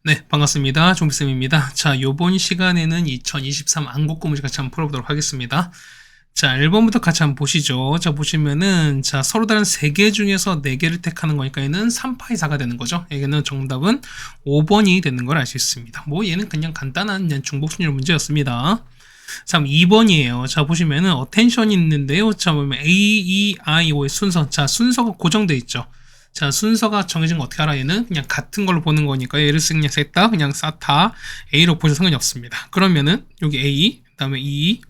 네, 반갑습니다. 종비쌤입니다. 자, 요번 시간에는 2023 안국고 문제 같이 한번 풀어보도록 하겠습니다. 자, 1번부터 같이 한번 보시죠. 자, 보시면은, 자, 서로 다른 3개 중에서 4개를 택하는 거니까 얘는 3파이 4가 되는 거죠. 여기는 정답은 5번이 되는 걸 알 수 있습니다. 뭐, 얘는 그냥 간단한 그냥 중복순위로 문제였습니다. 자, 2번이에요. 자, 보시면은, 어텐션이 있는데요. 자, 보면 A, E, I, O의 순서. 자, 순서가 고정되어 있죠. 자, 순서가 정해진 거 어떻게 알아? 얘는 그냥 같은 걸로 보는 거니까 얘를 그냥 셋다 그냥 다 A로 보셔도 상관이 없습니다. 그러면은 여기 A, 그 다음에 E,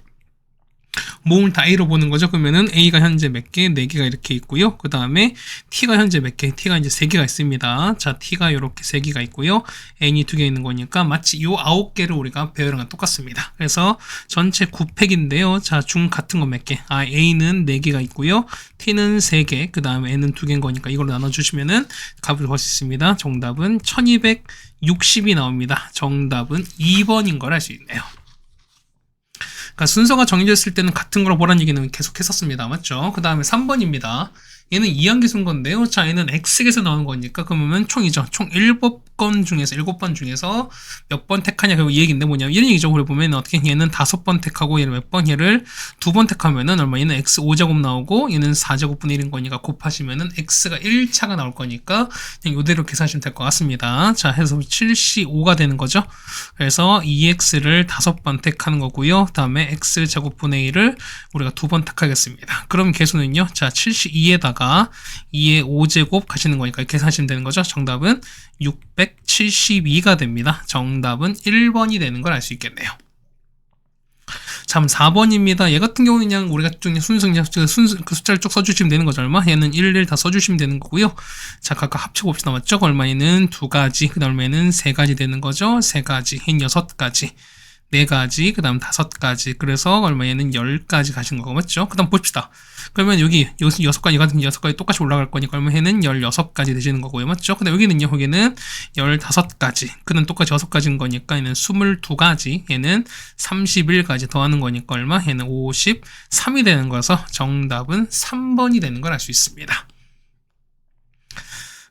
모음을 다 A로 보는 거죠. 그러면은 A가 현재 몇 개? 4개가 이렇게 있고요. 그 다음에 T가 현재 몇 개? T가 이제 3개가 있습니다. 자, T가 이렇게 3개가 있고요. N이 2개 있는 거니까 마치 요 9개를 우리가 배열한 건 똑같습니다. 그래서 전체 9팩인데요. 자, 중 같은 거 몇 개? 아, A는 4개가 있고요. T는 3개, 그 다음에 N은 2개인 거니까 이걸로 나눠주시면은 값을 구할 수 있습니다. 정답은 1260이 나옵니다. 정답은 2번인 걸 알 수 있네요. 그러니까 순서가 정해져 있을 때는 같은 걸 보라는 얘기는 계속 했었습니다. 맞죠? 그 다음에 3번입니다. 얘는 이항계 순서인데요. 자, 얘는 X에서 나오는 거니까 그러면 총이죠. 총 7번 중에서 몇 번 택하냐 이 얘기인데 뭐냐면 이런 얘기죠. 우리 보면 어떻게 얘는 5번 택하고 얘를 몇 번 얘를 2번 택하면은 얼마? 얘는 X 5제곱 나오고 얘는 4제곱분의 1인 거니까 곱하시면은 X가 1차가 나올 거니까 그냥 이대로 계산하시면 될 것 같습니다. 자, 해서 75가 되는 거죠. 그래서 2X를 5번 택하는 거고요. 그 다음에 X제곱분의 1을 우리가 2번 택하겠습니다. 그럼 개수는요. 자, 72에다가 2의 5제곱 가시는 거니까 이렇게 계산하시면 되는 거죠. 정답은 672가 됩니다. 정답은 1번이 되는 걸 알 수 있겠네요. 자, 그럼 4번입니다. 얘 같은 경우는 그냥 우리가 그 숫자를 쭉 써주시면 되는 거죠. 얼마? 얘는 1, 1 다 써주시면 되는 거고요. 자, 각각 합쳐봅시다. 맞죠? 얼마? 얘는 2가지, 그 다음에는 3가지 되는 거죠. 3가지, 얘는 6가지. 4가지, 그 다음 5가지. 그래서 얼마 얘는 10가지 가신 거고, 맞죠? 그 다음 봅시다. 그러면 여기 6가지 같은 6가지 똑같이 올라갈 거니까 그러면 얘는 16가지 되시는 거고요. 맞죠? 근데 여기는요, 여기는 15가지. 그는 똑같이 6가지인 거니까 얘는 22가지. 얘는 31가지 더하는 거니까 얼마? 얘는 53이 되는 거라서 정답은 3번이 되는 걸 알 수 있습니다.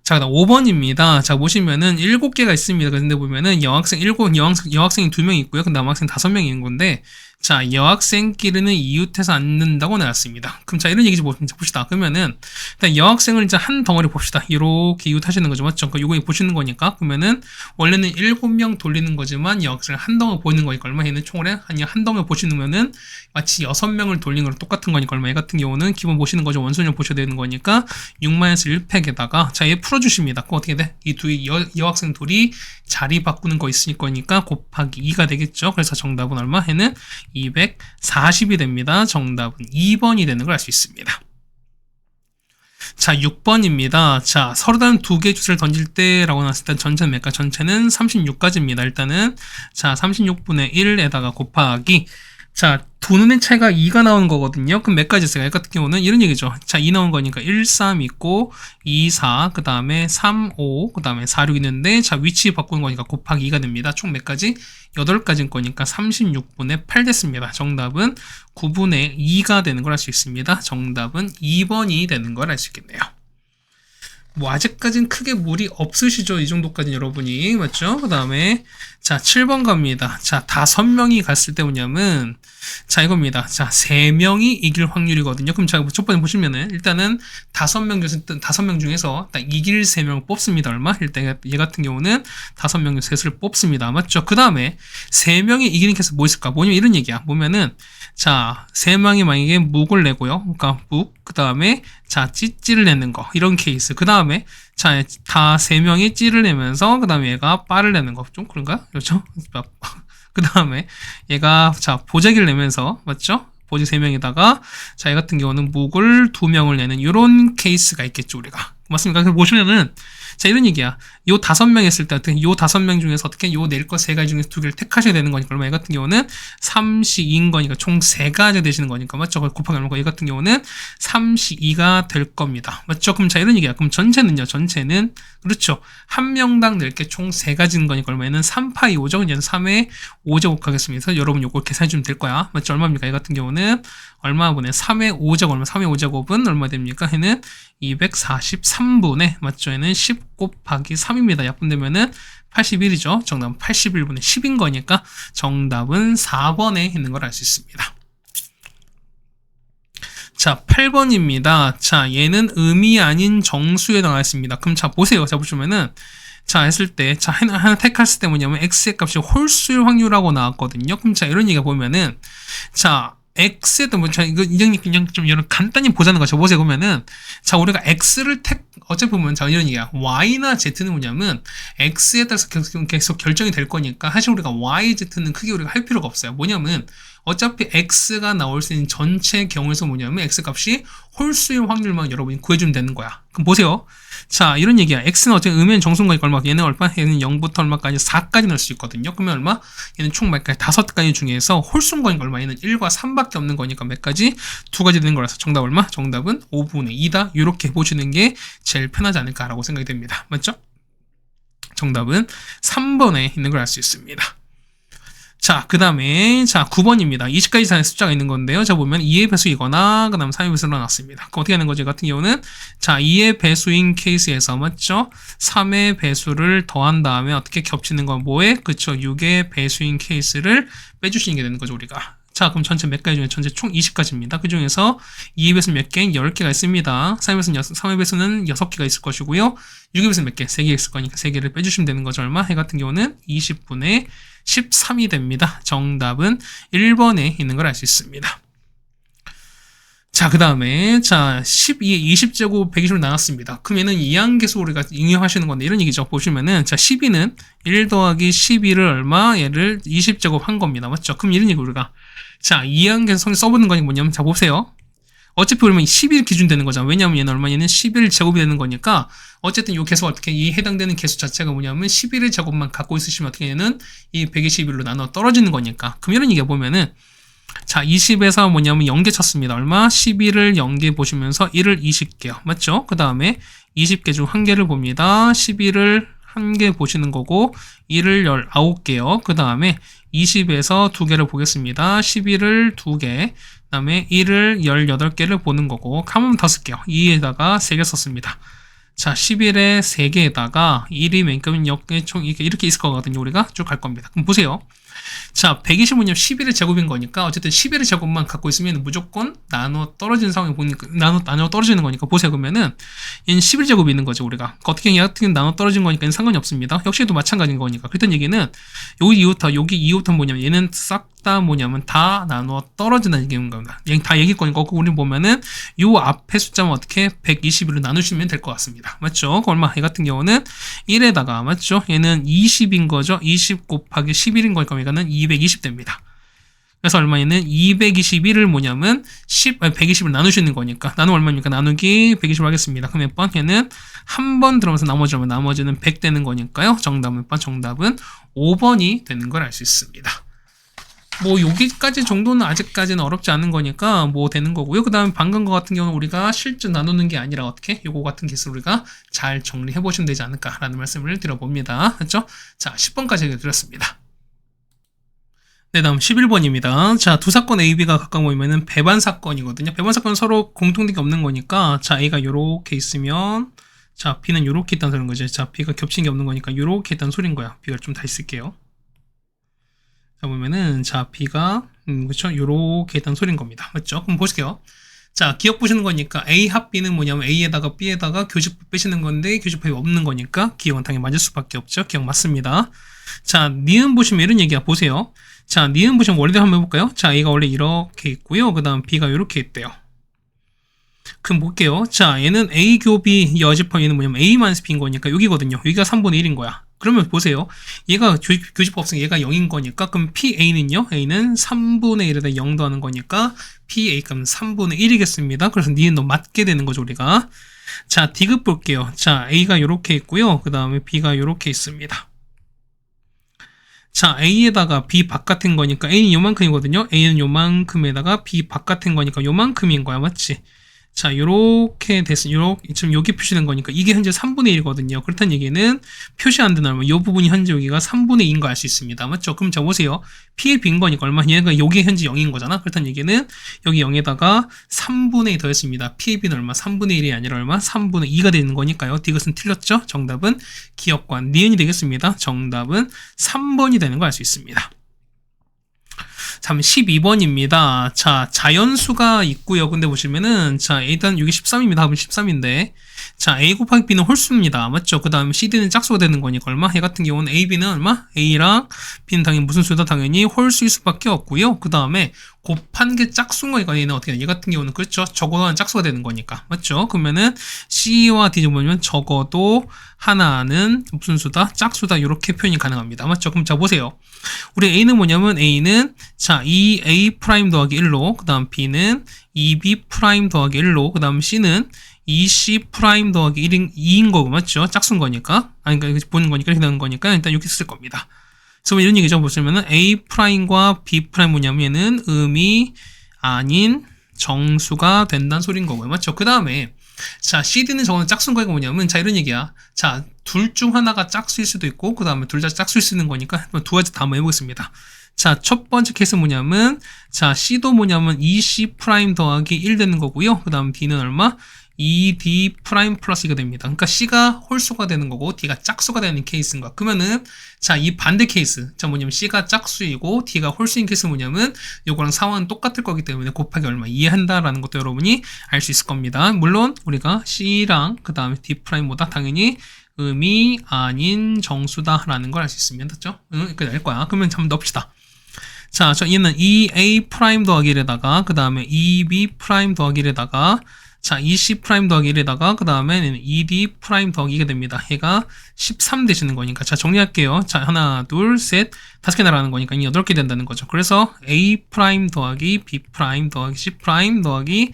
자, 그다음 5번입니다. 자, 보시면은 7개가 있습니다. 근데 보면은 여학생이 2명 있고요. 그 남학생 5명이 있는 건데, 자, 여학생끼리는 이웃해서 앉는다고 나왔습니다. 그럼 자, 이런 얘기 좀 봅시다. 그러면은, 일단 여학생을 이제 한 덩어리 봅시다. 이렇게 이웃하시는 거죠. 맞죠? 그러니까 요거 보시는 거니까. 그러면은, 원래는 7명 돌리는 거지만 여학생을 한 덩어리 보이는 거니까 얼마? 얘는 총으로 한 덩어리 보시면은 마치 6명을 돌린 거랑 똑같은 거니까 얼마? 얘 같은 경우는 기본 보시는 거죠. 원소년 보셔야 되는 거니까 6-1팩에다가 자, 얘 풀어주십니다. 그럼 어떻게 돼? 이 두 여학생 둘이 자리 바꾸는 거 있을 거니까 곱하기 2가 되겠죠. 그래서 정답은 얼마? 얘는 240이 됩니다. 정답은 2번이 되는 걸 알 수 있습니다. 자, 6번입니다. 자, 서로 다른 2개의 주사를 던질 때라고 나왔을 때 전체는 몇가? 전체는 36가지입니다. 일단은 자, 36분의 1에다가 곱하기 자, 두 눈의 차이가 2가 나오는 거거든요. 그럼 몇 가지 있어요? 같은 경우는 이런 얘기죠. 자, 2 나온 거니까 1, 3 있고 2, 4, 그 다음에 3, 5, 그 다음에 4, 6 있는데 자, 위치 바꾸는 거니까 곱하기 2가 됩니다. 총 몇 가지? 8가지인 거니까 36분의 8 됐습니다. 정답은 9분의 2가 되는 걸 알 수 있습니다. 정답은 2번이 되는 걸 알 수 있겠네요. 뭐 아직까지는 크게 무리 없으시죠? 이 정도까지는 여러분이 맞죠? 그 다음에 자 7번 갑니다. 자 5명이 갔을 때 뭐냐면 자 이겁니다. 자 3명이 이길 확률이거든요. 그럼 자 첫 번째 보시면은 일단은 5명 중에서 딱 이길 3명을 뽑습니다. 얼마? 일단 얘 같은 경우는 5명 중에서 셋을 뽑습니다. 맞죠? 그 다음에 3명이 이기는 케이스 뭐 있을까? 뭐냐면 이런 얘기야. 보면은 자 3명이 만약에 묵을 내고요. 그러니까 묵 그 다음에 자 찌찌를 내는 거 이런 케이스. 그 다음에 자 다 3명이 찌를 내면서 그 다음에 얘가 빠를 내는 거 좀 그런가? 그렇죠? 그 다음에 얘가 자 보자기를 내면서 맞죠? 보지 3명에다가 자 얘 같은 경우는 묵을 2명을 내는 이런 케이스가 있겠죠 우리가. 맞습니까? 그래서 보시면은 자 이런 얘기야. 요 5명 했을 때 어떻게 요 5명 중에서 어떻게 요 낼 거 3가지 중에서 2개를 택하셔야 되는 거니까 얼마 얘 같은 경우는 32인 거니까 총 3가지 되시는 거니까 맞죠? 곱하기 얼마 얘 같은 경우는 32가 될 겁니다. 맞죠? 그럼 자 이런 얘기야. 그럼 전체는요. 전체는 그렇죠. 한 명당 낼 게 총 3가지인 거니까 얼마에는 3파이 5제곱 얘는 3의 5제곱 하겠습니다. 그래서 여러분 요걸 계산해 주면 될 거야. 맞죠? 얼마입니까? 얘 같은 경우는 얼마 분의 3의 5제곱 얼마 3의 5제곱은 얼마 됩니까? 얘는 243분의 맞죠? 얘는 10 곱하기 3입니다. 약분되면은 81이죠. 정답은 81분의 10인 거니까 정답은 4번에 있는 걸 알 수 있습니다. 자, 8번입니다. 자, 얘는 음이 아닌 정수에 나와 있습니다. 그럼 자, 보세요. 자, 보시면은 자, 했을 때, 자, 하나 택했을 때 뭐냐면 x의 값이 홀수일 확률하고 나왔거든요. 그럼 자, 이런 얘기가 보면은 자, x에도 뭐, 자, 이거 그냥 좀 여러분 간단히 보자는 거죠. 보세요. 보면은 자, 우리가 x를 어차피 보면 자, 이런 얘기야. y나 z는 뭐냐면 x에 따라서 계속 결정이 될 거니까 사실 우리가 y, z는 크게 우리가 할 필요가 없어요. 뭐냐면 어차피 x가 나올 수 있는 전체 경우에서 뭐냐면 x 값이 홀수일 확률만 여러분이 구해주면 되는 거야. 그럼 보세요. 자, 이런 얘기야. x는 어차피 음의 정수인거니까 얼마? 얘는 얼마? 얘는 0부터 얼마까지 4까지 넣을 수 있거든요. 그러면 얼마? 얘는 총 몇 가지? 5가지 중에서 홀수인거니까 얼마? 얘는 1과 3밖에 없는 거니까 몇 가지? 2가지 되는 거라서 정답 얼마? 정답은 5분의 2다. 이렇게 보시는 게 제일 편하지 않을까라고 생각이 됩니다. 맞죠? 정답은 3번에 있는 걸 알 수 있습니다. 자, 그 다음에, 자, 9번입니다. 20가지 이상의 숫자가 있는 건데요. 자, 보면 2의 배수이거나, 그 다음 3의 배수로 나왔습니다. 그럼 어떻게 하는 거지? 같은 경우는, 자, 2의 배수인 케이스에서, 맞죠? 3의 배수를 더한 다음에 어떻게 겹치는 건 뭐에? 그쵸? 6의 배수인 케이스를 빼주시는 게 되는 거죠, 우리가. 자, 그럼 전체 몇 가지 중에 전체 총 20가지입니다. 그 중에서 2의 배수 몇 개? 10개가 있습니다. 3의 배수는 6개가 있을 것이고요. 6의 배수 몇 개? 3개 있을 거니까 3개를 빼주시면 되는 거죠. 얼마? 해 같은 경우는 20분의 13이 됩니다. 정답은 1번에 있는 걸 알 수 있습니다. 자, 그 다음에, 자, 20제곱 120으로 나눴습니다. 그럼 얘는 이항계수 우리가 응용하시는 건데, 이런 얘기죠. 보시면은, 자, 12는 1 더하기 12를 얼마? 얘를 20제곱 한 겁니다. 맞죠? 그럼 이런 얘기 우리가. 자, 이항계수 써보는 거니 뭐냐면, 자, 보세요. 어차피 그러면 11 기준 되는 거잖아. 왜냐면 얘는 얼마? 얘는 11제곱이 되는 거니까, 어쨌든 이 개수가 어떻게, 이 해당되는 개수 자체가 뭐냐면 11의 제곱만 갖고 있으시면 어떻게 얘는 이 121로 나눠 떨어지는 거니까. 그럼 이런 얘기가 보면은, 자, 20에서 뭐냐면 0개 쳤습니다. 얼마? 11을 0개 보시면서 1을 20개요. 맞죠? 그 다음에 20개 중 1개를 봅니다. 11을 1개 보시는 거고, 1을 19개요. 그 다음에 20에서 2개를 보겠습니다. 11을 2개, 그 다음에 1을 18개를 보는 거고, 한 번 더 쓸게요. 2에다가 3개 썼습니다. 자, 11에 3개에다가 1이 맨금은 총 이렇게 있을 거거든요. 우리가 쭉 갈 겁니다. 그럼 보세요. 자, 120은요, 11의 제곱인 거니까, 어쨌든 11의 제곱만 갖고 있으면 무조건 나눠 떨어지는 상황이 보니까, 나눠 떨어지는 거니까, 보세요. 그러면은, 얘는 11제곱이 있는 거죠, 우리가. 어떻게 나눠 떨어진 거니까 상관이 없습니다. 역시 또 마찬가지인 거니까. 그랬던 얘기는, 여기 이후부터 뭐냐면, 얘는 싹 다 뭐냐면, 다 나눠 떨어진다는 얘기인 겁니다. 다 얘기일 거니까, 우리 보면은, 요 앞에 숫자만 어떻게 120으로 나누시면 될 것 같습니다. 맞죠? 얼마? 얘 같은 경우는 1에다가, 맞죠? 얘는 20인 거죠? 20 곱하기 11인 거니까, 얘가는 220 됩니다. 그래서 얼마에는 221을 뭐냐면 120을 나누시는 거니까 나누면 얼마입니까? 나누기 120을 하겠습니다. 그럼 몇 번? 얘는 한 번 들어가면서 나머지는 100 되는 거니까요. 정답은 몇 번? 정답은 5번이 되는 걸 알 수 있습니다. 뭐 여기까지 정도는 아직까지는 어렵지 않은 거니까 뭐 되는 거고요. 그 다음에 방금 거 같은 경우는 우리가 실제 나누는 게 아니라 어떻게 요거 같은 개수 우리가 잘 정리해 보시면 되지 않을까라는 말씀을 드려봅니다. 그렇죠? 자, 10번까지 드렸습니다. 네, 다음 11번입니다. 자, 두 사건 A, B가 각각 모이면은 배반 사건이거든요. 배반 사건은 서로 공통된 게 없는 거니까, 자, A가 요렇게 있으면, 자, B는 요렇게 있다는 소리인 거지. 자, B가 겹친 게 없는 거니까 요렇게 있다는 소리인 거야. B가 좀 다시 쓸게요. 자, 보면은, 자, B가, 그쵸? 요렇게 있다는 소리인 겁니다. 맞죠? 그럼 보실게요. 자, 기억 보시는 거니까 A 합 B는 뭐냐면 A에다가 B에다가 교집합 빼시는 건데, 교집합이 없는 거니까 기억은 당연히 맞을 수밖에 없죠. 기억 맞습니다. 자, 니은 보시면 이런 얘기야. 보세요. 자, 니은 보시면 원래대로 한번 해볼까요? 자, A가 원래 이렇게 있고요. 그 다음 B가 이렇게 있대요. 그럼 볼게요. 자, 얘는 A 교비 여집합 얘는 뭐냐면 A-B인 거니까 여기거든요. 여기가 3분의 1인 거야. 그러면 보세요. 얘가 교집합 없으니까 얘가 0인 거니까 그럼 PA는요? A는 3분의 1에다 0 더하는 거니까 PA 값은 3분의 1이겠습니다. 그래서 니은도 맞게 되는 거죠, 우리가. 자, D급 볼게요. 자, A가 이렇게 있고요. 그 다음에 B가 이렇게 있습니다. 자, A에다가 B 바깥인 거니까 A는 요만큼이거든요. A는 요만큼에다가 B 바깥인 거니까 요만큼인 거야. 맞지? 자, 요렇게 요렇게, 지금 여기 표시된 거니까 이게 현재 3분의 1이거든요. 그렇다는 얘기는 표시 안 되는 얼마, 요 부분이 현재 여기가 3분의 2인 거 알 수 있습니다. 맞죠? 그럼 자, 보세요. P의 빈 거니까 얼마? 얘가 여기 현재 0인 거잖아. 그렇다는 얘기는 여기 0에다가 3분의 2 더했습니다. P의 빈 얼마? 3분의 1이 아니라 얼마? 3분의 2가 되는 거니까요. 이것은 틀렸죠? 정답은 기억과 니은이 되겠습니다. 정답은 3번이 되는 거 알 수 있습니다. 다음 12번입니다. 자, 자연수가 있고요. 근데 보시면은, 자, 일단 여기 13입니다. 답은 13인데. 자, A 곱하기 B는 홀수입니다. 맞죠? 그 다음 CD는 짝수가 되는 거니까 얼마? 얘 같은 경우는 A, B는 얼마? A랑 B는 당연히 무슨 수다? 당연히 홀수일 수밖에 없고요. 그 다음에 곱한 게 짝수인 거니까 얘는 어떻게, 얘 같은 경우는 그렇죠? 적어도 짝수가 되는 거니까. 맞죠? 그러면은 C와 D를 보면 적어도 하나는 무슨 수다? 짝수다. 이렇게 표현이 가능합니다. 맞죠? 그럼 자, 보세요. 우리 A는 뭐냐면 A는 자, 2A 프라임 더하기 1로, 그 다음 B는 2B 프라임 더하기 1로, 그 다음 C는 2C 프라임 더하기 2인 거고, 맞죠? 짝수인 거니까. 아니, 그러니까 보는 거니까, 이렇게 되는 거니까 일단 이렇게 쓸 겁니다. 그래서 이런 얘기죠. 보시면은 A 프라임과 B 프라임 뭐냐면 얘는 음이 아닌 정수가 된다는 소린 거고요. 맞죠? 그 다음에 자, CD는 저거는 짝수인 거니까 뭐냐면 자, 이런 얘기야. 자, 둘 중 하나가 짝수일 수도 있고 그 다음에 둘 다 짝수일 수 있는 거니까 두 가지 다 한번 해보겠습니다. 자, 첫 번째 케이스 뭐냐면 자, C도 뭐냐면 2C 프라임 더하기 1 되는 거고요. 그 다음 D는 얼마? 2D 프라임 플러스 2가 됩니다. 그러니까 C가 홀수가 되는 거고 D가 짝수가 되는 케이스인 거야. 그러면은 자, 이 반대 케이스. 자, 뭐냐면 C가 짝수이고 D가 홀수인 케이스 뭐냐면 요거랑 상황은 똑같을 거기 때문에 곱하기 얼마 이해한다라는 것도 여러분이 알 수 있을 겁니다. 물론 우리가 C랑 그 다음에 D 프라임보다 당연히 음이 아닌 정수다라는 걸 알 수 있습니다. 맞죠? 이렇게 될 거야. 그러면 한번 넣읍시다. 자, 얘는 2A 프라임 더하기 1에다가 그 다음에 2B 프라임 더하기 1에다가 자, 2C 프라임 더하기 1에다가 그 다음에 2D 프라임 더하기 2가 됩니다. 얘가 13 되시는 거니까 자, 정리할게요. 자, 하나, 둘, 셋, 5개 나라는 거니까 8개 된다는 거죠. 그래서 A 프라임 더하기 B 프라임 더하기 C 프라임 더하기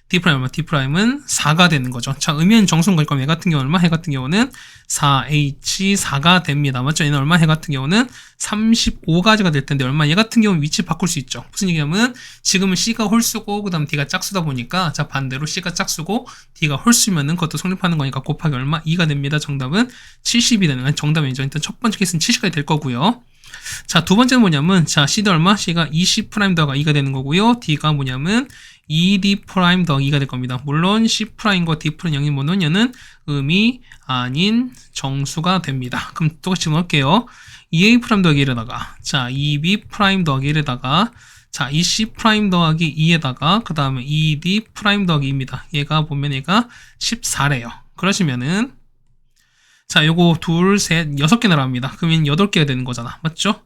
D 프라임 얼마? D 프라임은 4가 되는 거죠. 자, 의미는 정수인 거니까 얘 같은 경우는 얼마? 얘 같은 경우는 4H4가 됩니다. 맞죠? 얘는 얼마? 얘 같은 경우는 35가지가 될 텐데 얼마? 얘 같은 경우는 위치 바꿀 수 있죠. 무슨 얘기냐면 지금은 C가 홀수고 그 다음 D가 짝수다 보니까 자, 반대로 C가 짝수고 D가 홀수면은 그것도 성립하는 거니까 곱하기 얼마? 2가 됩니다. 정답은 70이 되는 거예요. 정답이죠. 일단 첫 번째 케이스는 70까지 될 거고요. 자, 두 번째는 뭐냐면 자, C도 얼마? C가 20 프라임 더하기 2가 되는 거고요. D가 뭐냐면 2D 프라임 더하기 2가 될 겁니다. 물론 C 프라임과 D 프라임 0이 뭐는 얘는 음이 아닌 정수가 됩니다. 그럼 똑같이 넣을게요. 2A 프라임 더하기 1에다가 자, 2B 프라임 더하기 1에다가 자, 2C 프라임 더하기 2에다가 그 다음에 2D 프라임 더하기 2입니다. 얘가 보면 얘가 14래요. 그러시면은 자, 요거 둘, 셋, 6개 나갑니다. 그러면 8개가 되는 거잖아. 맞죠?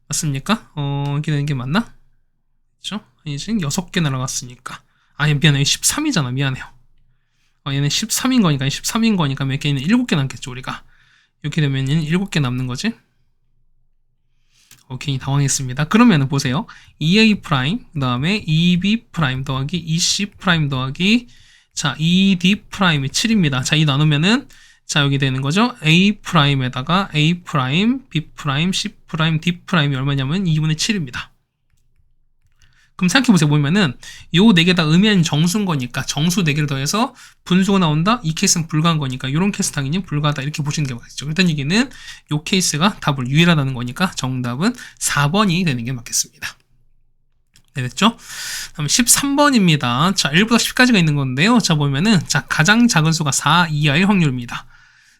맞습니까? 이렇게 되는 게 맞나? 그렇죠? 아니, 지금 6개 날아갔으니까. 아니, 미안해. 13이잖아. 미안해요. 얘는 13인 거니까, 13인 거니까 몇 개는 7개 남겠죠, 우리가. 이렇게 되면 얘는 7개 남는 거지. 오케이, 당황했습니다. 그러면은 보세요. 2A 프라임, 그 다음에 2B 프라임 더하기 2C 프라임 더하기 자, 2D 프라임이 7입니다. 자, 이 나누면은 자, 여기 되는 거죠. A 프라임에다가 A 프라임, B 프라임, C 프라임, D 프라임이 얼마냐면 2분의 7입니다. 그럼 생각해보세요. 보면은 요 4개 다 의미하는 정수인 거니까 정수 4개를 더해서 분수가 나온다? 이 케이스는 불가한 거니까 이런 케이스 당연히 불가하다 이렇게 보시는 게 맞겠죠. 일단 얘기는 요 케이스가 답을 유일하다는 거니까 정답은 4번이 되는 게 맞겠습니다. 네, 됐죠? 다음 13번입니다. 자, 1부터 10까지가 있는 건데요. 자, 보면은 자, 가장 작은 수가 4 이하의 확률입니다.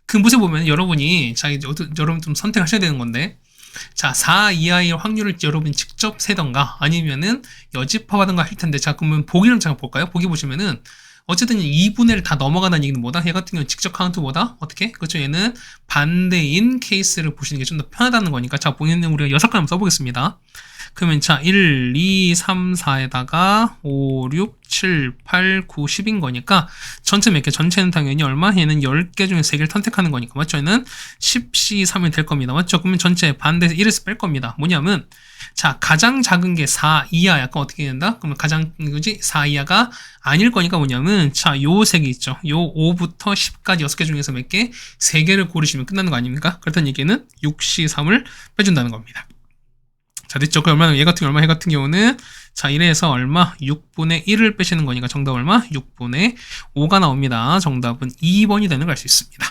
그 곳에 보면 여러분이 자, 여러분 좀 선택하셔야 되는 건데 자, 4 이하의 확률을 여러분이 직접 세던가 아니면은 여집합하던가 할 텐데 자, 그러면 보기를 잠깐 볼까요? 보기 보시면은 어쨌든 2분의 1 다 넘어가는 얘기는 뭐다? 얘 같은 경우는 직접 카운트보다 어떻게? 그렇죠? 얘는 반대인 케이스를 보시는 게 좀 더 편하다는 거니까 자, 보기에는 우리가 6개 한번 써보겠습니다. 그러면 자, 1, 2, 3, 4에다가 5, 6, 7, 8, 9, 10인 거니까 전체 몇 개? 전체는 당연히 얼마? 얘는 10개 중에 3개를 선택하는 거니까 맞죠? 얘는 10C3이 될 겁니다. 맞죠? 그러면 전체 반대에서 1에서 뺄 겁니다. 뭐냐면 자, 가장 작은 게 4 이하 약간 어떻게 된다? 그러면 가장 그지 4 이하가 아닐 거니까 뭐냐면 자, 요 3개 있죠. 요 5부터 10까지 6개 중에서 몇 개? 3개를 고르시면 끝나는 거 아닙니까? 그렇다는 얘기는 6C3을 빼준다는 겁니다. 자, 됐죠? 그 얼마나 얘 같은 경우는 자, 자, 이래서 얼마? 6분의 1을 빼시는 거니까 정답 얼마? 6분의 5가 나옵니다. 정답은 2번이 되는 걸 알 수 있습니다.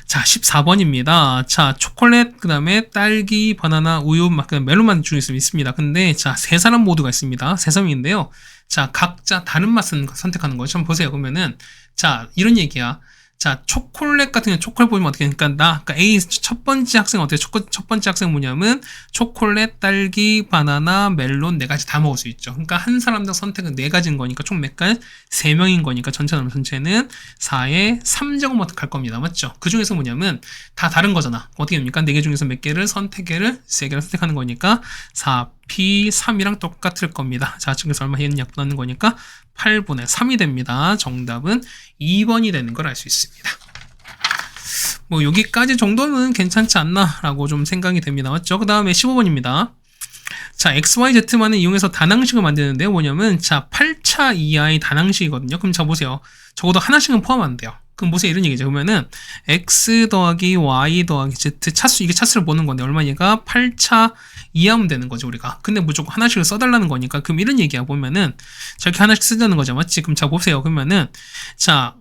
자, 14번입니다. 자, 초콜릿, 그 다음에 딸기, 바나나, 우유, 멜론만 중에서 있습니다. 근데, 자, 세 사람 모두가 있습니다. 세 사람인데요. 자, 각자 다른 맛을 선택하는 거죠. 한번 보세요. 그러면은, 자, 이런 얘기야. 자, 초콜릿 같은 경우 초콜릿 보면 어떻게, 그러니까 A 첫 번째 학생은 어떻게, 첫 번째 학생은 뭐냐면, 초콜릿, 딸기, 바나나, 멜론 네 가지 다 먹을 수 있죠. 그러니까 한 사람당 선택은 네 가지인 거니까, 총 몇 가지? 3명인 거니까, 전체는 4에 3제곱만 갈 겁니다. 맞죠? 그 중에서 뭐냐면, 다 다른 거잖아. 어떻게 됩니까? 4개 중에서 몇 개를 3개를 선택하는 거니까, 4P3이랑 똑같을 겁니다. 자, 지금에서 얼마 얘는 약분하는 거니까, 8분의 3이 됩니다. 정답은 2번이 되는 걸 알 수 있습니다. 뭐 여기까지 정도는 괜찮지 않나 라고 좀 생각이 됩니다. 맞죠? 그 다음에 15번입니다. 자, XYZ만을 이용해서 단항식을 만드는데요. 뭐냐면 자, 8차 이하의 단항식이거든요. 그럼 자, 보세요. 적어도 하나씩은 포함 안 돼요. 그럼 보세요. 이런 얘기죠. 그러면은 X 더하기 Y 더하기 Z 차수, 이게 차수를 보는 건데 얼마니까 8차 이하면 되는 거죠, 우리가. 근데 무조건 하나씩을 써달라는 거니까 그럼 이런 얘기야. 보면은 저렇게 하나씩 쓰자는 거죠. 맞지? 그럼 자, 보세요. 그러면은 자,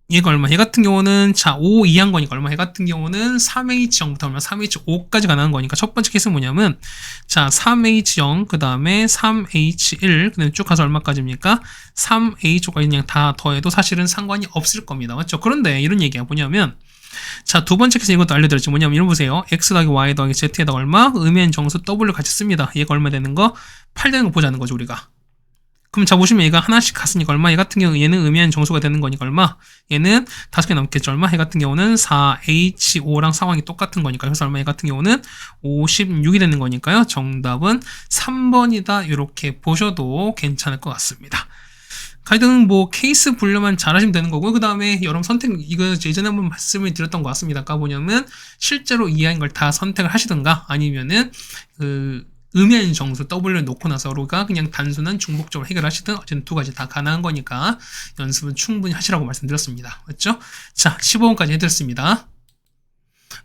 얘가 얼마? 얘 같은 경우는 자, 5 이한 거니까 얼마? 얘 같은 경우는 3H0부터 얼마? 3H5까지 가능한 거니까 첫 번째 케이스는 뭐냐면 자, 3H0 그 다음에 3H1 그 다음에 쭉 가서 얼마까지입니까? 3H5까지 그냥 다 더해도 사실은 상관이 없을 겁니다. 맞죠? 그런데 이런 얘기야. 뭐냐면 자, 두 번째 케이스 이것도 알려드렸지. 뭐냐면 이런 보세요. X 더하기 Y 더하기 Z에다 얼마? 음의 정수 W 같이 씁니다. 얘가 얼마 되는 거? 8 되는 거 보자는 거죠, 우리가. 그럼 자, 보시면 얘가 하나씩 갔으니까 얼마? 얘 같은 경우 얘는 의미한 정수가 되는 거니까 얼마? 얘는 5개 남겠죠. 얼마? 얘 같은 경우는 4H5랑 상황이 똑같은 거니까 그래서 얼마? 얘 같은 경우는 56이 되는 거니까요. 정답은 3번이다. 이렇게 보셔도 괜찮을 것 같습니다. 하여튼 뭐 케이스 분류만 잘하시면 되는 거고 그 다음에 여러분 선택 이거 예전에 한번 말씀을 드렸던 것 같습니다. 아까 뭐냐면 실제로 이하인 걸 다 선택을 하시든가 아니면은 음의 정수 W를 놓고 나서가 그냥 단순한 중복적으로 해결하시든 어쨌든 두 가지 다 가능한 거니까 연습은 충분히 하시라고 말씀드렸습니다. 맞죠? 자, 15번까지 해드렸습니다.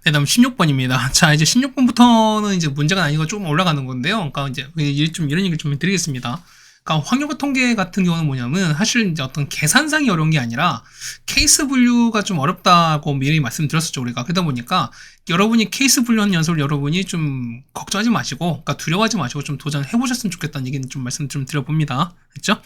네, 다음 16번입니다. 자, 이제 16번부터는 이제 문제가 아니고 조금 올라가는 건데요. 그러니까 이제 좀 이런 얘기를 좀 드리겠습니다. 그러니까 확률과 통계 같은 경우는 뭐냐면 사실 이제 어떤 계산상이 어려운 게 아니라 케이스 분류가 좀 어렵다고 미리 말씀드렸었죠, 우리가. 그러다 보니까 여러분이 케이스 분류하는 연습을 여러분이 좀 걱정하지 마시고, 그러니까 두려워하지 마시고 좀 도전해 보셨으면 좋겠다는 얘기는 좀 말씀 좀 드려봅니다. 그렇죠?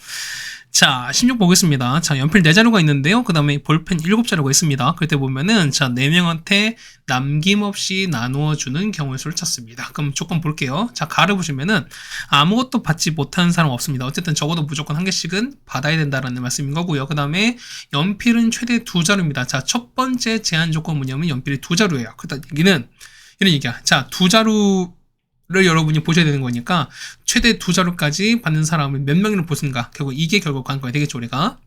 자, 16 보겠습니다. 자, 연필 4자루가 있는데요. 그 다음에 볼펜 7자루가 있습니다. 그때 보면은, 자, 4명한테 남김없이 나누어주는 경우의 수를 찾습니다. 그럼 조건 볼게요. 자, 가를 보시면은, 아무것도 받지 못하는 사람 없습니다. 어쨌든 적어도 무조건 한 개씩은 받아야 된다라는 말씀인 거고요. 그 다음에, 연필은 최대 2자루입니다. 자, 첫 번째 제한 조건 뭐냐면, 연필이 2자루예요. 그 다음 얘기는, 이런 얘기야. 자, 2자루, 를 여러분이 보셔야 되는 거니까 최대 2자루까지 받는 사람을 몇 명을 보는가 결국 이게 결국 관건이 되겠죠 우리가.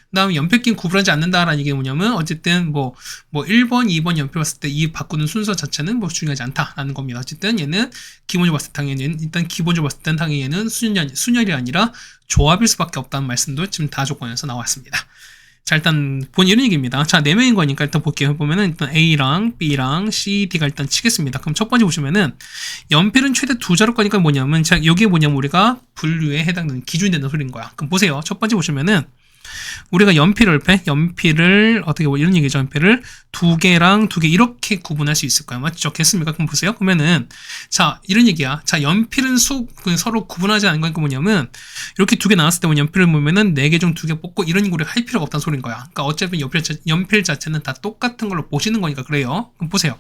그 다음에 연필끼리 구분하지 않는다라는 얘기 뭐냐면 어쨌든 뭐 1번 2번 연필 봤을 때 이 바꾸는 순서 자체는 뭐 중요하지 않다라는 겁니다. 어쨌든 얘는 기본적으로 봤을 때 당연히 일단 기본적으로 봤을 때 당연히 얘는 순열이 아니라 조합일 수밖에 없다는 말씀도 지금 다 조건에서 나왔습니다. 자, 일단 본 이런 얘기입니다. 자, 4명인 거니까 일단 볼게요. 보면은 일단 A랑 B랑 C, D가 일단 치겠습니다. 그럼 첫 번째 보시면은 연필은 최대 2자루 거니까 뭐냐면 자, 여기에 뭐냐면 우리가 분류에 해당되는 기준이 된다는 소리인 거야. 그럼 보세요. 첫 번째 보시면은 우리가 연필을 어떻게 이런 얘기죠. 연필을 2개랑 2개 이렇게 구분할 수 있을까요? 맞죠? 됐습니까? 그럼 보세요. 그러면은 자, 이런 얘기야. 자, 연필은 서로 구분하지 않은 거니까 뭐냐면 이렇게 2개 나왔을 때 연필을 보면은 4개 중 2개 뽑고 이런 걸 할 필요가 없다는 소리인 거야. 그러니까 어차피 연필 자체는 다 똑같은 걸로 보시는 거니까 그래요. 그럼 보세요.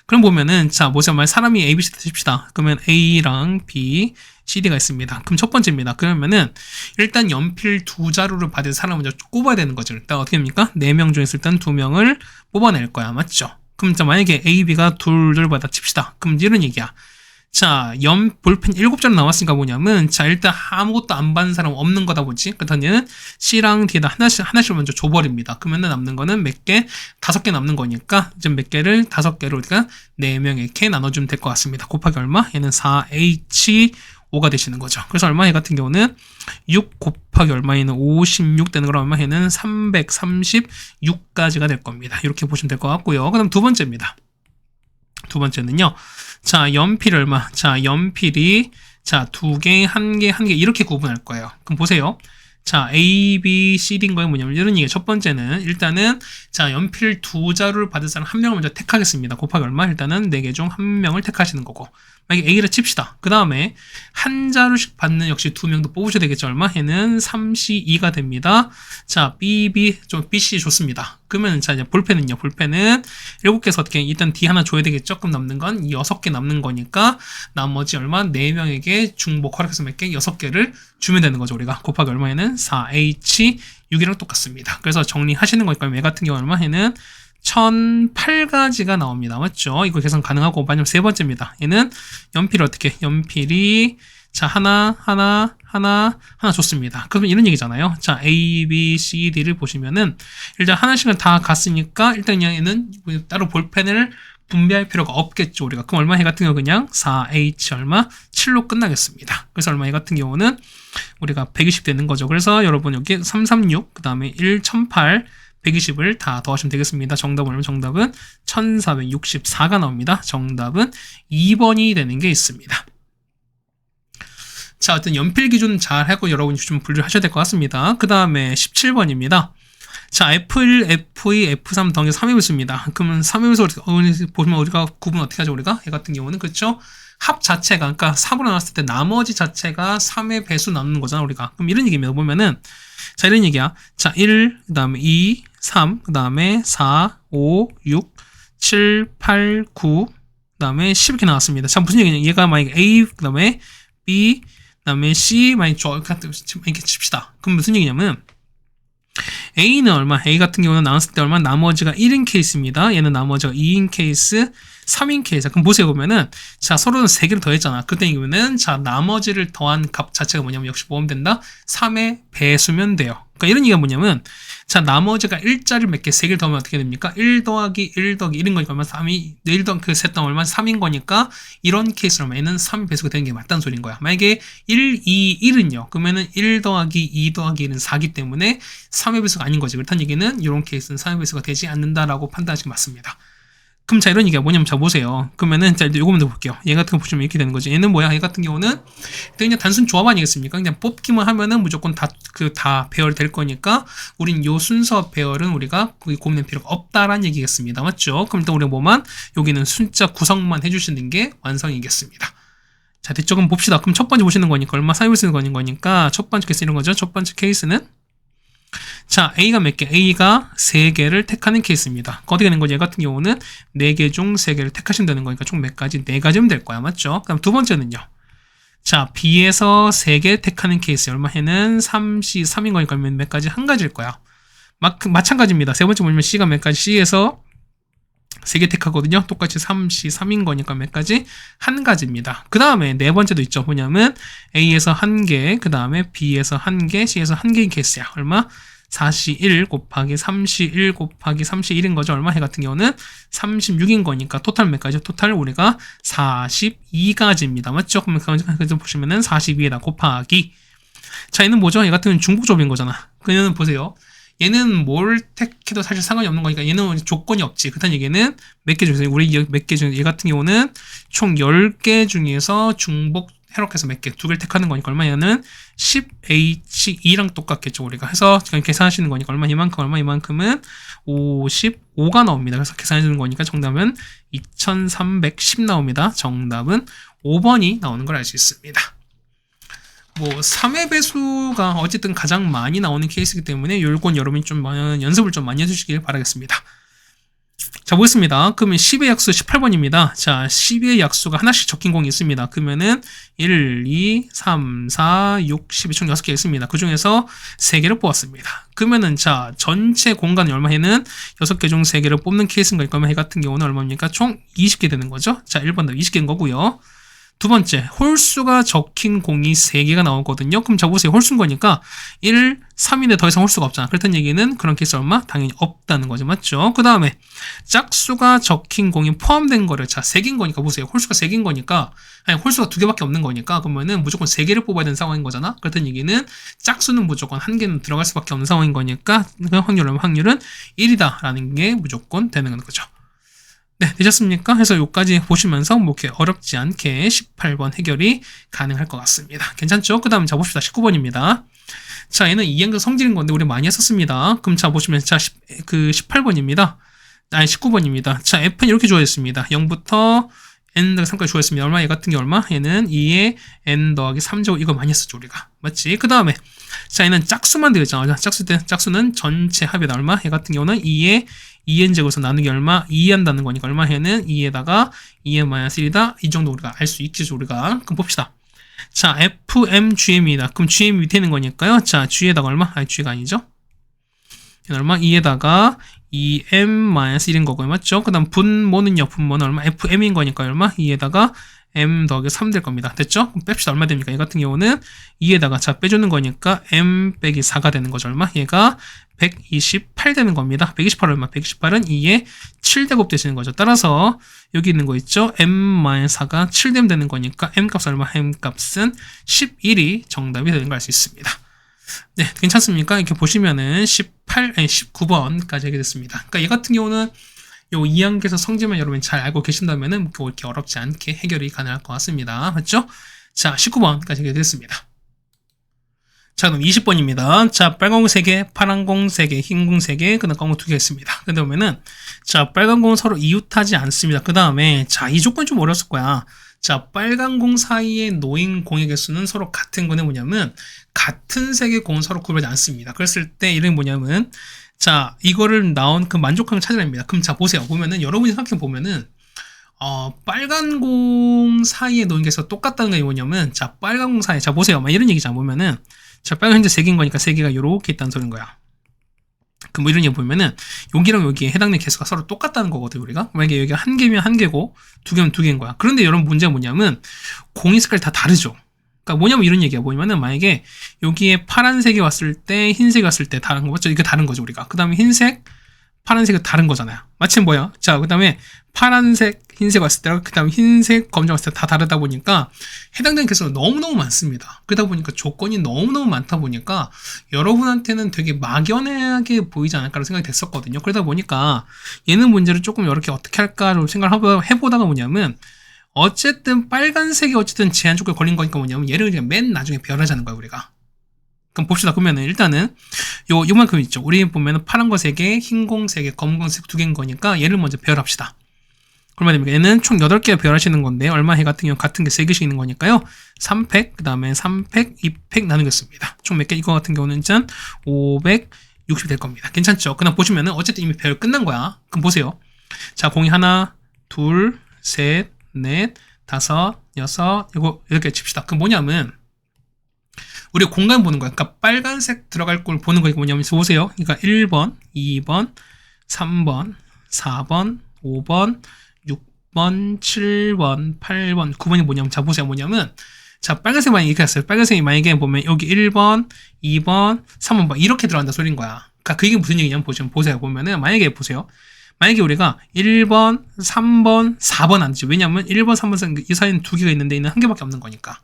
그럼 보면은 자, 보세요. 사람이 A, B, C 칩시다. 그러면 A랑 B, CD가 있습니다. 그럼 첫 번째입니다. 그러면은 일단 연필 2자루를 받을 사람을 먼저 꼽아야 되는 거죠. 일단 어떻게 됩니까? 4명 중에서 일단 2명을 뽑아낼 거야. 맞죠? 그럼 자, 만약에 A, B가 둘 받아 칩시다. 그럼 이런 얘기야. 자, 볼펜 7자루 나왔으니까 뭐냐면 자, 일단 아무것도 안 받는 사람 없는 거다 보지. 그렇다면 얘는 C랑 D에다 하나씩 먼저 줘버립니다. 그러면 남는 거는 몇 개? 5개 남는 거니까 이제 몇 개를 5개로 우리가 4명에게 나눠주면 될 것 같습니다. 곱하기 얼마? 얘는 4H5가 되시는 거죠. 그래서 얼마? 얘 같은 경우는 6 곱하기 얼마? 얘는 56 되는 거라 얼마? 얘는 336까지가 될 겁니다. 이렇게 보시면 될 것 같고요. 그 다음 두 번째입니다. 두 번째는요. 자, 연필 얼마? 자, 연필이 자, 2개, 1개, 1개 이렇게 구분할 거예요. 그럼 보세요. 자, A, B, C, D인 거에 뭐냐면 이런 얘기. 첫 번째는 일단은 자, 연필 2자루를 받을 사람 1명을 먼저 택하겠습니다. 곱하기 얼마? 일단은 4개 중 1명을 택하시는 거고. 만약에 A를 칩시다. 그 다음에 한 자루씩 받는 역시 2명도 뽑으셔야 되겠죠. 얼마? 얘는 3C2가 됩니다. 자, BC 좋습니다. 그러면 자, 이제 볼펜은요. 볼펜은 7개에서 어떻게 일단 D 하나 줘야 되겠죠. 그럼 남는 건 6개 남는 거니까 나머지 얼마? 4명에게 중복 허락해서 몇 개? 6개를 주면 되는 거죠. 우리가 곱하기 얼마에는 4H6이랑 똑같습니다. 그래서 정리하시는 거니까 얘 같은 경우 얼마에는 1008가지가 나옵니다. 맞죠? 이거 계산 가능하고, 만약 세 번째입니다. 얘는 연필을 어떻게, 연필이, 자, 하나 줬습니다. 그러면 이런 얘기잖아요. 자, A, B, C, D를 보시면은, 일단 하나씩은 다 갔으니까, 일단 그냥 얘는 따로 볼펜을 분배할 필요가 없겠죠, 우리가. 그럼 얼마 해 같은 경우 그냥 4H 얼마? 7로 끝나겠습니다. 그래서 얼마 해 같은 경우는 우리가 120 되는 거죠. 그래서 여러분 여기 336, 그 다음에 1, 1008, 120을 다 더하시면 되겠습니다. 정답은 1464가 나옵니다. 정답은 2번이 되는 게 있습니다. 자, 어떤 연필 기준 잘 하고 여러분이 좀 분류하셔야 될 것 같습니다. 그 다음에 17번입니다. 자, F1, F2, F3 더하기 3의 배수입니다. 그러면 3의 배수 보시면 우리가 구분 어떻게 하죠? 우리가 얘 같은 경우는 그렇죠? 합 자체가, 그러니까 3으로 나눴을 때 나머지 자체가 3의 배수 나누는 거잖아, 우리가. 그럼 이런 얘기입니다. 보면은, 자, 이런 얘기야. 자, 1, 그 다음에 2, 3, 그 다음에 4, 5, 6, 7, 8, 9, 그 다음에 10 이렇게 나왔습니다. 자, 무슨 얘기냐? 얘가 만약에 A, 그 다음에 B, 그 다음에 C, 만약에 이렇게 칩시다. 그럼 무슨 얘기냐면, A는 얼마? A 같은 경우는 나눴을 때 얼마? 나머지가 1인 케이스입니다. 얘는 나머지가 2인 케이스, 3인 케이스. 그럼 보세요. 보면은, 자, 서로는 3개를 더했잖아. 그때 이거는, 자, 나머지를 더한 값 자체가 뭐냐면, 역시 뭐하면 된다? 3의 배수면 돼요. 그러니까 이런 얘기가 뭐냐면, 자, 나머지가 1자리를 몇 개, 3개를 더하면 어떻게 됩니까? 1 더하기 1 더하기 1인 거니까 얼마? 3이, 1 더하기 그 셋 더하면 얼마? 3인 거니까, 이런 케이스로 얘는 3 배수가 되는 게 맞다는 소리인 거야. 만약에 1, 2, 1은요. 그러면은 1 더하기 2 더하기 1은 4기 때문에 3의 배수가 아닌 거지. 그렇다는 얘기는, 이런 케이스는 3의 배수가 되지 않는다라고 판단하시기 맞습니다. 그럼 자, 이런 얘기가 뭐냐면, 자, 보세요. 그러면은, 자, 요거 먼저 볼게요. 얘 같은 거 보시면 이렇게 되는 거지. 얘는 뭐야? 얘 같은 경우는, 그냥 단순 조합 아니겠습니까? 그냥 뽑기만 하면은 무조건 다 배열 될 거니까, 우린 요 순서 배열은 우리가 고민할 필요가 없다라는 얘기겠습니다. 맞죠? 그럼 일단 우리가 뭐만, 여기는 숫자 구성만 해주시는 게 완성이겠습니다. 자, 뒤쪽은 봅시다. 그럼 첫 번째 보시는 거니까, 얼마 사용을 쓰는 거니까, 첫 번째 케이스 이런 거죠. 첫 번째 케이스는, 자, A가 몇 개? A가 3개를 택하는 케이스입니다. 어떻게 되는 거지? 얘 같은 경우는 4개 중 3개를 택하시면 되는 거니까 총 몇 가지? 4가지면 될 거야. 맞죠? 그럼 두 번째는요. 자, B에서 3개 택하는 케이스. 얼마 해는 3C, 3인 거니까 몇 가지? 한 가지일 거야. 마찬가지입니다. 세 번째 보면 C가 몇 가지? C에서 3개 택하거든요. 똑같이 3C, 3인 거니까 몇 가지? 한 가지입니다. 그 다음에 네 번째도 있죠. 뭐냐면 A에서 1개, 그 다음에 B에서 1개, C에서 1개인 케이스야. 얼마? 4C1 곱하기 3C1 곱하기 3C1인 거죠. 얼마? 해 같은 경우는 36인 거니까 토탈 몇 가지죠? 토탈 우리가 42가지입니다. 맞죠? 그러면 그래서 보시면은 42에다 곱하기. 자, 얘는 뭐죠? 얘 같은 경우는 중복조합인 거잖아. 그녀는 보세요. 얘는 뭘 택해도 사실 상관이 없는 거니까 얘는 조건이 없지. 그렇다는 얘기는 몇 개 중에서 우리 몇 개 중에 얘 같은 경우는 총 10개 중에서 중복 해롭해서 몇 개, 2개를 택하는 거니까 얼마? 얘는 10H2랑 똑같겠죠, 우리가. 해서 그냥 계산하시는 거니까 얼마 이만큼은 55가 나옵니다. 그래서 계산해주는 거니까 정답은 2310 나옵니다. 정답은 5번이 나오는 걸 알 수 있습니다. 뭐 3의 배수가 어쨌든 가장 많이 나오는 케이스이기 때문에 요건 여러분이 좀 연습을 좀 많이 해주시길 바라겠습니다. 자, 보겠습니다. 그러면 10의 약수 18번입니다. 자, 10의 약수가 하나씩 적힌 공이 있습니다. 그러면은 1, 2, 3, 4, 6, 10이 총 6개 있습니다. 그 중에서 3개를 뽑았습니다. 그러면은 자, 전체 공간이 얼마에는 6개 중 3개를 뽑는 케이스인 거니까 해 같은 경우는 얼마입니까? 총 20개 되는 거죠. 자, 1번도 20개인 거고요. 두 번째, 홀수가 적힌 공이 3개가 나오거든요. 그럼 자, 보세요. 홀수인 거니까 1, 3인데 더 이상 홀수가 없잖아. 그렇다는 얘기는 그런 케이스 얼마? 당연히 없다는 거죠. 맞죠? 그 다음에 짝수가 적힌 공이 포함된 거를 자, 3개인 거니까 보세요. 홀수가 3개인 거니까 아니, 홀수가 2개밖에 없는 거니까 그러면은 무조건 3개를 뽑아야 되는 상황인 거잖아. 그렇다는 얘기는 짝수는 무조건 1개는 들어갈 수밖에 없는 상황인 거니까 그 확률은 1이다 라는 게 무조건 되는 거죠. 네, 되셨습니까? 해서 여기까지 보시면서 뭐 이렇게 어렵지 않게 18번 해결이 가능할 것 같습니다. 괜찮죠? 그 다음 자 봅시다. 19번입니다. 자, 얘는 이행급 성질인 건데 우리 많이 했었습니다. 그럼 자 보시면 자 18번입니다. 아니 19번입니다. 자, f는 이렇게 주어졌습니다. 0부터 n 더하기 3까지 주어졌습니다. 얼마? 얘 같은 게 얼마? 얘는 2의 n 더하기 3제곱. 이거 많이 했었죠 우리가. 맞지? 그 다음에 자, 얘는 짝수만 되어있잖아. 짝수는 전체 합이다. 얼마? 얘 같은 경우는 2의 2n제곱에서 나누기 얼마? 2 한다는 거니까 얼마? 얘는 2에다가 2n-1이다. 이 정도 우리가 알 수 있겠죠 우리가. 그럼 봅시다. 자, fmgm이다. 그럼 gm 밑에 있는 거니까요. 자, g에다가 얼마? 아니, g가 아니죠. 얘는 얼마? 2에다가 2m-1인 거고요. 맞죠? 그 다음 분모는요. 분모는 얼마? fm인 거니까 얼마? 2에다가 m 더하기 3 될 겁니다. 됐죠? 그럼 뺍시다. 얼마 됩니까? 얘 같은 경우는 2에다가 자 빼주는 거니까 m 빼기 4가 되는 거죠. 얼마? 얘가 128 되는 겁니다. 128 얼마? 128은 2에 7제곱 되시는 거죠. 따라서 여기 있는 거 있죠? m-4가 7되면 되는 거니까 m 값은 얼마? m 값은 11이 정답이 되는 걸 알 수 있습니다. 네, 괜찮습니까? 이렇게 보시면은 19번까지 하게 됐습니다. 그러니까 얘 같은 경우는 요 2단계에서 성질만 여러분 잘 알고 계신다면은 이렇게 어렵지 않게 해결이 가능할 것 같습니다. 맞죠? 자, 19번까지 하게 됐습니다. 자, 그럼 20번입니다. 자, 빨간 공 3개, 파란 공 3개, 흰 공 3개, 그 다음 검은 공 2개 있습니다. 그 다음에는, 자, 빨간 공은 서로 이웃하지 않습니다. 그 다음에, 자, 이 조건이 좀 어려웠을 거야. 자, 빨간 공 사이에 놓인 공의 개수는 서로 같은 거는 뭐냐면, 같은 색의 공은 서로 구별하지 않습니다. 그랬을 때, 이름이 뭐냐면, 자, 이거를 나온 그 만족함을 찾으랍니다. 그럼 자, 보세요. 보면은, 여러분이 생각해 보면은, 빨간 공 사이에 놓인 개수가 똑같다는 게 뭐냐면, 자, 빨간 공 사이에, 자, 보세요. 막 이런 얘기잖아. 보면은, 자, 빨간 현재 3개인 거니까 3개가 요렇게 있다는 소리인 거야. 그럼 뭐 이런 얘기 보면은, 여기랑 여기에 해당되는 개수가 서로 똑같다는 거거든, 우리가. 만약에 여기가 1개면 1개고, 2개면 2개인 거야. 그런데 여러분 문제가 뭐냐면, 공의 색깔이 다 다르죠. 그러니까 뭐냐면 이런 얘기야. 뭐냐면은, 만약에 여기에 파란색이 왔을 때, 흰색이 왔을 때 다른 거 맞죠? 이게 다른 거죠, 우리가. 그 다음에 흰색, 파란색은 다른 거잖아요. 마침 뭐야? 자, 그 다음에 파란색, 흰색 왔을 때랑 그 다음에 흰색, 검정 왔을 때 다 다르다 보니까 해당되는 개수가 너무너무 많습니다. 그러다 보니까 조건이 너무너무 많다 보니까 여러분한테는 되게 막연하게 보이지 않을까라는 생각이 됐었거든요. 그러다 보니까 얘는 문제를 조금 이렇게 어떻게 할까를 생각을 해보다가 뭐냐면 어쨌든 빨간색이 어쨌든 제한 조건에 걸린 거니까 뭐냐면 얘를 그냥 맨 나중에 배열하자는 거야, 우리가. 그럼 봅시다. 그러면은 일단은 요만큼 있죠. 우리 보면은 파란 거 3개, 흰 공 3개, 검은 공 2개인 거니까 얘를 먼저 배열합시다. 얼마 됩니까? 얘는 총 8개 배열하시는 건데 얼마 해 같은 경우 같은 게 3개씩 있는 거니까요. 3팩, 그 다음에 3팩, 2팩 나누겠습니다. 총 몇 개? 이거 같은 경우는 짠 560이 될 겁니다. 괜찮죠? 그다음 보시면은 어쨌든 이미 배열 끝난 거야. 그럼 보세요. 자, 공이 하나, 둘, 셋, 넷, 다섯, 여섯, 이렇게 칩시다. 그럼 뭐냐면 우리 공간 보는 거야. 그러니까 빨간색 들어갈 걸 보는 거 뭐냐면 보세요. 그러니까 1번, 2번, 3번, 4번, 5번, 6번, 7번, 8번, 9번이 뭐냐면 자 보세요. 뭐냐면 자 빨간색 만약에 이렇게 했어요. 빨간색이 만약에 보면 여기 1번, 2번, 3번 이렇게 들어간다 소리인 거야. 그러니까 그게 무슨 얘기냐면 보세요. 보면은 만약에 보세요. 만약에 우리가 1번, 3번, 4번 안 되죠. 왜냐면 1번, 3번, 이 사이에는 2개가 있는데 얘는 1개밖에 없는 거니까.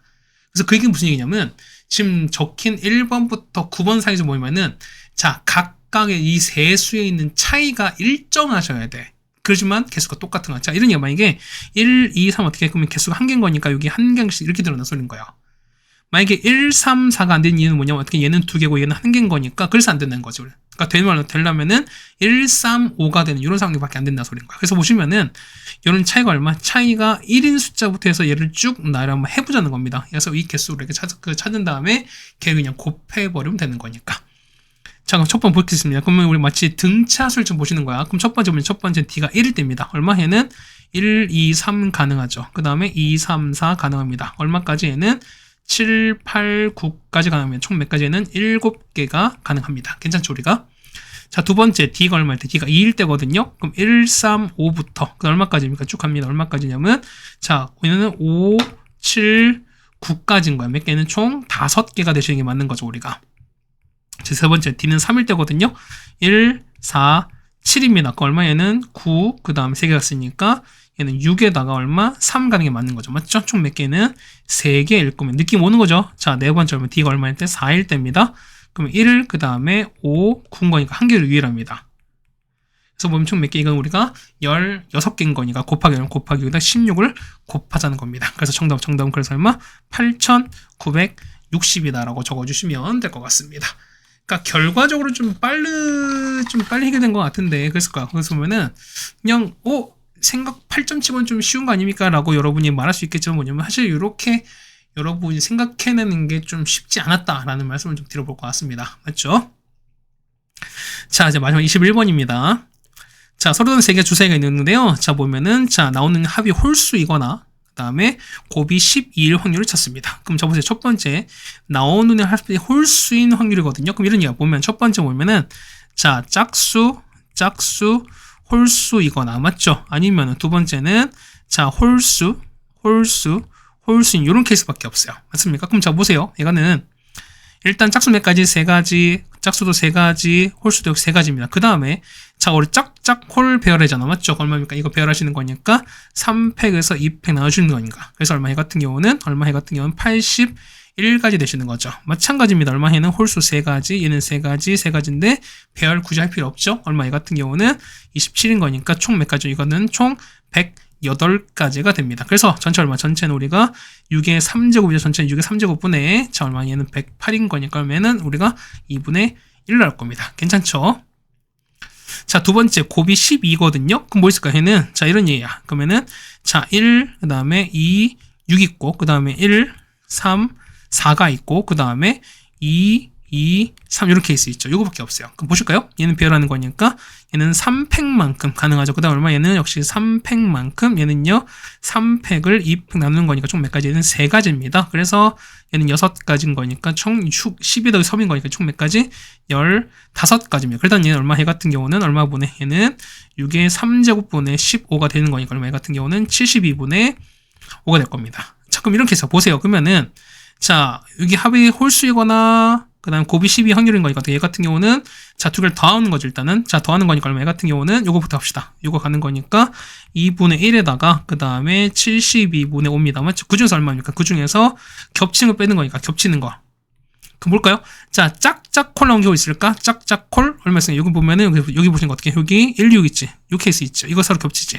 그래서 그게 무슨 얘기냐면 지금 적힌 1번부터 9번 사이에서 보면은 자 각각의 이 세 수에 있는 차이가 일정하셔야 돼. 그렇지만 개수가 똑같은 거야. 자 이런 얘기가 만약에 1, 2, 3 어떻게 그러면 개수가 한 개인 거니까 여기 한 개씩 이렇게 들어간다는 소리인 거야. 만약에 1, 3, 4가 안 되는 이유는 뭐냐면 어떻게 얘는 2개고 얘는 한 개인 거니까 그래서 안 된다는 거죠. 그러니까 되려면은 1, 3, 5가 되는 이런 상황밖에 안 된다는 소리인 거야. 그래서 보시면은 이런 차이가 얼마? 차이가 1인 숫자부터 해서 얘를 쭉 나열을 한번 해보자는 겁니다. 그래서 이 개수를 이렇게 찾은 다음에 걔 그냥 곱해버리면 되는 거니까. 자, 그럼 첫 번째 보겠습니다. 그러면 우리 마치 등차수를 좀 보시는 거야. 그럼 첫 번째 D가 1일 때입니다. 얼마? 얘는 1, 2, 3 가능하죠. 그 다음에 2, 3, 4 가능합니다. 얼마까지? 얘는 7, 8, 9까지 가능하면 총 몇 가지에는 7개가 가능합니다. 괜찮죠, 우리가? 자, 두 번째 D가 얼마일 때? D가 2일 때거든요. 그럼 1, 3, 5부터 그 얼마까지입니까? 쭉 갑니다. 얼마까지냐면 자, 얘는 5, 7, 9까지인 거야. 몇 개는 총 5개가 되시는 게 맞는 거죠, 우리가. 제 세 번째 D는 3일 때거든요. 1, 4, 7입니다. 그 얼마? 얘는 9, 그 다음 3개가 쓰니까 얘는 6에다가 얼마? 3 가는 게 맞는 거죠. 맞죠? 총 몇 개는 3개일 거면 느낌 오는 거죠. 자, 네 번째 얼마? D가 얼마일 때? 4일 때입니다. 그럼 1을 그 다음에 5, 9인 거니까 한 개를 위해랍니다. 그래서 보면 총 몇 개? 이건 우리가 16개인 거니까 곱하기 1 곱하기 여기다 16을 곱하자는 겁니다. 그래서 정답은 그래서 얼마? 8,960이다라고 적어주시면 될 것 같습니다. 그러니까 결과적으로 좀 빨리 해결된 것 같은데 그랬을까요? 그래서 보면은 그냥 생각 8.7은 좀 쉬운 거 아닙니까? 라고 여러분이 말할 수 있겠지만 뭐냐면 사실 이렇게 여러분이 생각해내는 게 좀 쉽지 않았다라는 말씀을 좀 드려볼 것 같습니다. 맞죠? 자, 이제 마지막 21번입니다. 자, 서로 다른 세 개 주사위가 있는데요. 자, 보면은, 자, 나오는 합이 홀수이거나, 그 다음에 곱이 12일 확률을 찾습니다. 그럼 자, 보세요. 첫 번째, 나오는 합이 홀수인 확률이거든요. 그럼 이런 얘기가 보면, 첫 번째 보면은, 자, 짝수, 홀수이거나, 맞죠? 아니면은 두 번째는, 자, 홀수인 이런 케이스밖에 없어요. 맞습니까? 그럼 자, 보세요. 이거는, 일단 짝수 몇 가지? 3가지, 짝수도 3가지, 홀수도 3가지입니다. 그 다음에 자, 우리 짝홀 배열하잖아. 맞죠? 얼마입니까? 이거 배열하시는 거니까 3팩에서 2팩 나눠주는 거니까. 그래서 얼마 해 같은 경우는 81가지 되시는 거죠. 마찬가지입니다. 얼마 해는 홀수 3가지, 얘는 3가지인데 배열 굳이 할 필요 없죠? 얼마 해 같은 경우는 27인 거니까 총 몇 가지? 이거는 총 108가지가 됩니다. 그래서 전체 얼마? 전체는 우리가 6의 3제곱이죠. 전체는 6의 3제곱분의 자, 얼마? 얘는 108인 거니까 그러면은 우리가 2분의 1 나올 겁니다. 괜찮죠? 자, 두 번째 곱이 12거든요. 그럼 뭐 있을까? 얘는 자, 이런 얘기야. 그러면은 자, 1, 그 다음에 2, 6 있고 그 다음에 1, 3, 4가 있고 그 다음에 2, 3 이런 케이스 있죠. 요거밖에 없어요. 그럼 보실까요? 얘는 배열하는 거니까 얘는 3팩만큼 가능하죠. 그 다음 얼마? 얘는 역시 3팩만큼 얘는요 3팩을 2팩 나누는 거니까 총 몇 가지? 얘는 3가지입니다. 그래서 얘는 6가지인 거니까 총 10이 더 3인 거니까 총 몇 가지? 15가지입니다. 그러다 얘는 얼마? 해 같은 경우는 얼마 분의 얘는 6의 3제곱분의 15가 되는 거니까 얼마? 해 같은 경우는 72분의 5가 될 겁니다. 자, 그럼 이런 케이스 보세요. 그러면은 자, 여기 합이 홀수이거나 그 다음 곱이 12 확률인 거니까 얘 같은 경우는 자, 두 개를 더하는 거죠. 일단은 자, 더하는 거니까 얼마? 얘 같은 경우는 요거부터 합시다. 요거 가는 거니까 2분의 1에다가 그 다음에 72분의 5입니다. 맞죠? 그 중에서 얼마입니까? 그 중에서 겹치는 거 빼는 거니까 겹치는 거. 그럼 뭘까요? 자, 짝짝콜 나온 경우 있을까? 짝짝콜 얼마 있어요? 여기 보면은 여기 보시는 거 어떻게? 여기 1, 6 있지? 요 케이스 있죠? 이거 서로 겹치지?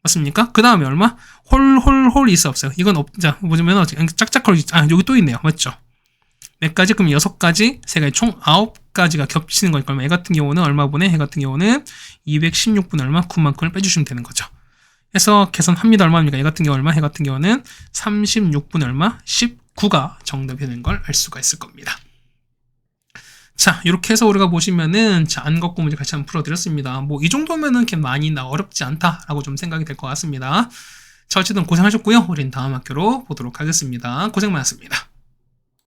맞습니까? 그 다음에 얼마? 홀이 있어 없어요? 이건 자, 보시면 짝짝콜 여기 또 있네요. 맞죠? 몇 가지? 그럼 6가지, 3가지, 총 9가지가 겹치는 거니까 얼마? 얘 같은 경우는 얼마 분의? 얘 같은 경우는 216분의 얼마? 9만큼을 빼주시면 되는 거죠. 그래서 계산합니다. 얼마입니까? 얘 같은 경우 얼마? 얘 같은 경우는 36분의 얼마? 19가 정답이 되는 걸 알 수가 있을 겁니다. 자, 이렇게 해서 우리가 보시면은 자, 안걷고 문제 같이 한번 풀어드렸습니다. 뭐 이 정도면은 이렇게 많이 어렵지 않다라고 좀 생각이 될 것 같습니다. 자, 어쨌든 고생하셨고요. 우린 다음 학교로 보도록 하겠습니다. 고생 많았습니다.